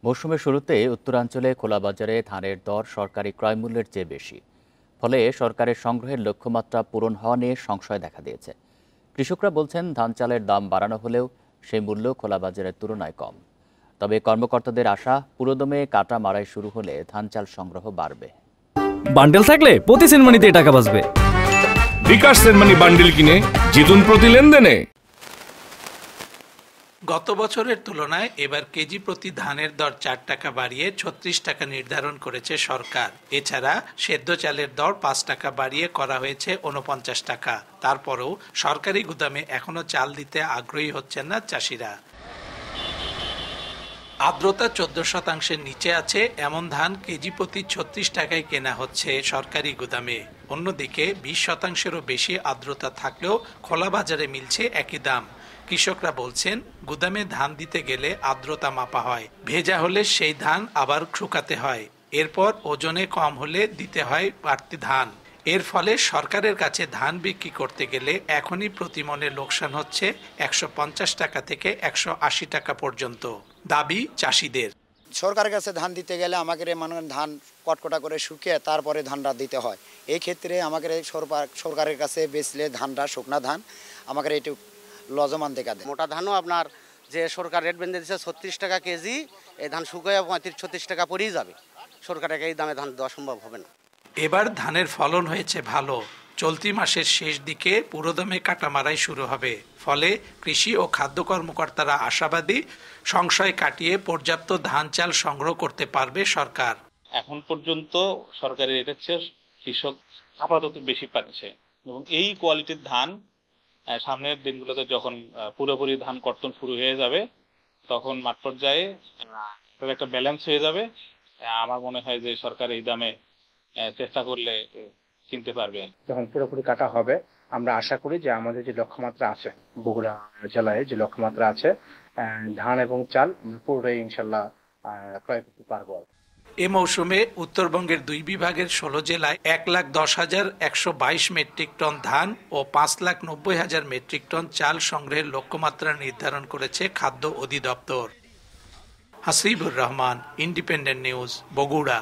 মৌসুমের শুরুতে উত্তরাঞ্চলে খোলা বাজারে ধানের দর সরকারি ক্রয় মূল্যের চেয়ে বেশি। ফলে সরকারের সংগ্রহের লক্ষ্যমাত্রা পূরণ হওয়া নিয়ে সংশয় দেখা দিয়েছে। কৃষকরা বলছেন ধান চালের দাম বাড়ানো হলেও সেই মূল্য খোলা বাজারের তুলনায় কম। তবে কর্মকর্তাদের আশা পুরোদমে কাটা মারাই শুরু হলে ধান চাল সংগ্রহ বাড়বে। বান্ডেল থাকলে প্রতি সেনমানিতে টাকা বাঁচবে। বিকাশ সেনমানি বান্ডেল কিনে জিতুন প্রতি লেনদেনে। গত বছরের তুলনায় এবার কেজি প্রতি ধানের দর 4 টাকা বাড়িয়ে 36 টাকা নির্ধারণ করেছে সরকার। এছাড়া সেদ্ধ চালের দর 5 টাকা বাড়িয়ে করা হয়েছে 49 টাকা। তারপরেও সরকারি গুদামে এখনো চাল দিতে আগ্রহী হচ্ছেন না চাষিরা। আর্দ্রতা 14% নিচে আছে এমন ধান কেজি প্রতি 36 টাকায় কেনা হচ্ছে সরকারি গুদামে। অন্যদিকে 20%-এরও বেশি আর্দ্রতা থাকলেও খোলা বাজারে মিলছে একই দাম। কৃষকরা বলছেন গুদামে ধান দিতে গেলে আর্দ্রতা মাপা হয়, ভেজা হলে সেই ধান আবার শুকাতে হয়, এরপর ওজনে কম হলে দিতে হয় বাড়তি ধান। এর ফলে সরকারের কাছে ধান বিক্রি করতে গেলে এখনই প্রতি মনে লোকসান হচ্ছে 150 টাকা থেকে 180 টাকা পর্যন্ত। দাবি চাষিদের। সরকারের কাছে ধান দিতে গেলে আমাকে ধান কটকটা করে শুকিয়ে তারপরে ধানটা দিতে হয়। এই ক্ষেত্রে আমাকে সরকারের কাছে বেচলে ধানটা শুকনা ধান আমাকে একটু লজমান দেখা দেয়। মোটা ধানও আপনার যে সরকার রেট বেঁধে দিচ্ছে 36 টাকা কেজি, এই ধান শুকিয়ে 35-36 টাকা পড়েই যাবে। সরকারের এই দামে ধান দেওয়া সম্ভব হবে না। এবার ধানের ফলন হয়েছে ভালো। চলতি মাসের শেষ দিকে পুরোদমে কাটা মারাই শুরু হবে। ফলে কৃষি ও খাদ্য কর্মকর্তারা আশাবাদী সংশয় কাটিয়ে পর্যাপ্ত ধান চাল সংগ্রহ করতে পারবে সরকার। এখন পর্যন্ত সরকারের রেটের চেয়ে কৃষক আপাতত বেশি পাচ্ছে এবং এই কোয়ালিটির ধান সামনের দিনগুলোতে যখন পুরোপুরি ধান কর্তন শুরু হয়ে যাবে তখন মাঠ পর্যায়ে একটা ব্যালেন্স হয়ে যাবে। আমার মনে হয় যে সরকার এই দামে চেষ্টা করলে কিনতে পারবে। যখন পুরোপুরি কাটা হবে আমরা আশা করি যে আমাদের যে লক্ষ্যমাত্রা আছে বগুড়া জেলায় যে লক্ষ্যমাত্রা আছে ধান এবং চাল পুরোটাই ইনশাল্লাহ ক্রয় করতে পারবো। এ মৌসুমে উত্তরবঙ্গের 2 বিভাগের 16 জেলায় 1,10,122 মেট্রিক টন ধান ও 5,90,000 মেট্রিক টন চাল সংগ্রহের লক্ষ্যমাত্রা নির্ধারণ করেছে খাদ্য অধিদপ্তর। Hasibur Rahman, independent news, Bogura.